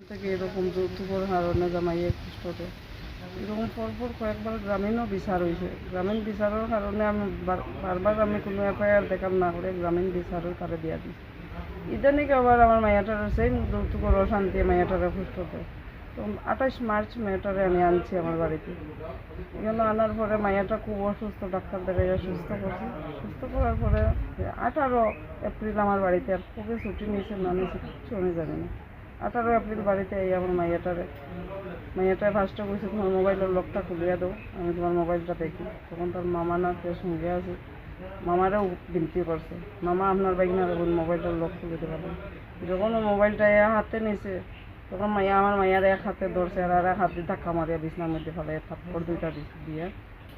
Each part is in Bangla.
থেকে এরকম যৌতুকের কারণে জামাইয়ে কষ্টতে এরকম পরপর কয়েকবার গ্রামীণও বিচার হয়েছে। গ্রামীণ বিচারের কারণে আমি বারবার আমি কোনো এফআইআর দেখার না করে গ্রামীণ বিচারও তারা দিয়া দিচ্ছি। ইদানিক আবার আমার মাইয়াটার সেম যৌতুকের অশান্তি মাইয়াটারে কষ্টতে। তো 28 মার্চ মেয়েটারে আমি আনছি আমার বাড়িতে। এখানে আনার পরে মাইয়াটা খুব অসুস্থ, ডাক্তার দেখাইয়া সুস্থ করছি। সুস্থ করার পরে 18 এপ্রিল আমার বাড়িতে, আর কবে ছুটি নিয়েছে না নিয়েছে কিচ্ছু আমি জানি না। 18 এপ্রিল বাড়িতে এই আমার মাইয়াটায় ফার্স্টে বলছে তোমার মোবাইলের লকটা খুলিয়া দাও, আমি তোমার মোবাইলটা দেখি। তখন তার মামা না কেউ সঙ্গে আছে, মামারও বিনতি করছে, মামা আপনার বাইকনার মোবাইলটার লক খুলে দিতে পারবেন। যখন ও মোবাইলটা হাতে নিছে তখন আমার মাইয়ার এক হাতে ধরছে আর এক হাতে ধাক্কা মারিয়া বিছনার মধ্যে ফেলে থাপ্পড় দুইটা দিয়ে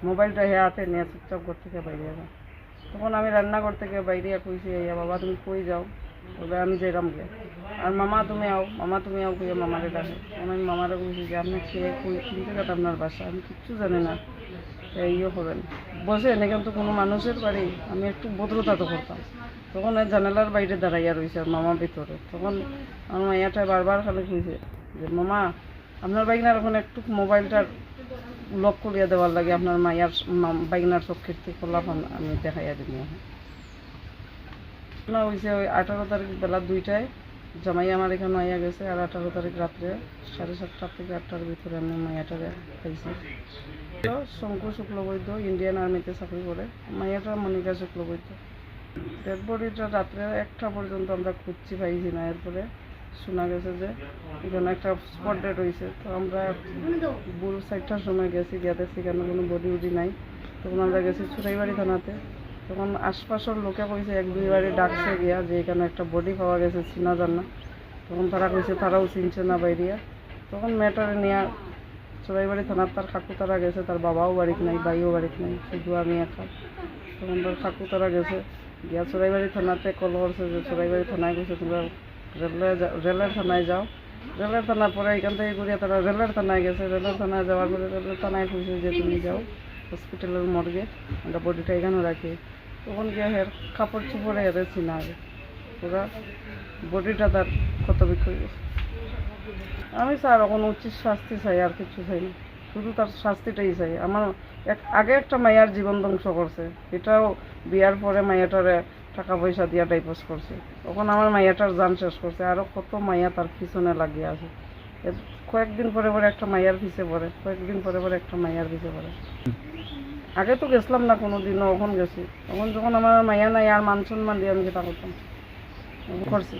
মোবাইলটা হাতে নিয়ে চুপচাপ ঘর থেকে বাইরে যাবে। তখন আমি রান্নাঘর থেকে বাইরে কইছি বাবা তুমি কই যাও, বলে আমি যাইলাম গে। আর মামা তুমি আও কইয়া মামারে ডাকে। আমি মামারে বলছি যে আপনি খেয়ে কোন জায়গাটা আপনার বাসা, আমি কিচ্ছু জানি না, ইয়ে করেন বসে এনে কিন্তু কোনো মানুষের বাড়ি আমি একটু ভদ্রতা তো করতাম। তখন জানালার বাইরে দাঁড়াইয়া রয়েছে আর মামা ভিতরে। তখন আমার মাইয়াটায় বারবার খালি কইছে যে মামা আপনার বাইকনার এখন একটু মোবাইলটার লক করিয়া দেওয়ার লাগে, আপনার মাইয়ার বাইকনার চোখের থেকে খোলাফান আমি দেখাইয়া দিব। না হয়েছে ওই 18 তারিখ বেলা 2টায় জামাই আমার এখানে আইয়া গেছে, আর 18 তারিখ রাত্রে 7:30 থেকে 8টার ভিতরে আমি মাইয়াটারে খাইছি। শঙ্কু শুক্লবৈদ্য ইন্ডিয়ান আর্মিতে চাকরি করে, মাইয়াটা মনিকা শুক্লবৈদ্য। ডেড বডিটা রাত্রে 1টা পর্যন্ত আমরা খুঁজছি, পাইছি না। এরপরে শোনা গেছে যে এখানে একটা স্পট ডেড হয়েছে। তো আমরা ভোর 4টার সময় গেছি, গিয়ে দেখছি এখানে কোনো বডি উডি নাই। তখন আমরা গেছি চুরাইবাড়ি থানাতে। তখন আশপাশের লোকে কইছে 1-2 বাড়ি ডাকছে গিয়া যে এখানে একটা বডি পাওয়া গেছে, চিনা যান না। তখন তারা কইছে তারাও চিনছে না বাইরিয়া। তখন মেয়েটারে নিয়ে চুরাইবাড়ি থানার তার কাকু তারা গেছে, তার বাবাও বাড়িতে নাই, ভাইও বাড়িতে নাই, শুধু আমি একা। তখন তার কাকু তারা গেছে গিয়া চুরাইবাড়ি থানাতে কল করছে যে চুরাইবাড়ি থানায় গেছে, তোমরা রেলের থানায় যাও। রেলের থানা পরে এখান থেকে ঘুরিয়ে তারা রেলের থানায় গেছে। রেলের থানায় যাওয়ার পরে রেলের থানায় কইছে যে তুমি যাও হসপিটালের মর্গে, আমরা বডিটা এখানে রাখি। তখন গিয়ে হের কাপড় চোপড়ে এদের চিনা আগে ওরা বডিটা তার ক্ষত বিক্ষয় গেছে। আমি স্যার এখন উচিত শাস্তি চাই, আর কিছু চাই না, শুধু তার শাস্তিটাই চাই। আমার আগে একটা মাইয়ার জীবন ধ্বংস করছে, এটাও বিয়ার পরে মাইয়াটারে টাকা পয়সা দিয়া ডাইভোর্স করছে। তখন আমার মাইয়াটার জান শেষ করছে, আরও কত মাইয়া তার পিছনে লাগিয়ে আছে। কয়েকদিন পরে পরে একটা মাইয়ার পিছে পড়ে, কয়েকদিন পরে পরে একটা মাইয়ার পিছে পড়ে। আগে তো গেছিলাম না কোনো দিনও, এখন গেছি। তখন যখন আমার মাইয়া নাই আর মান সম্মান দিয়ে আমি যেটা করতাম করছি।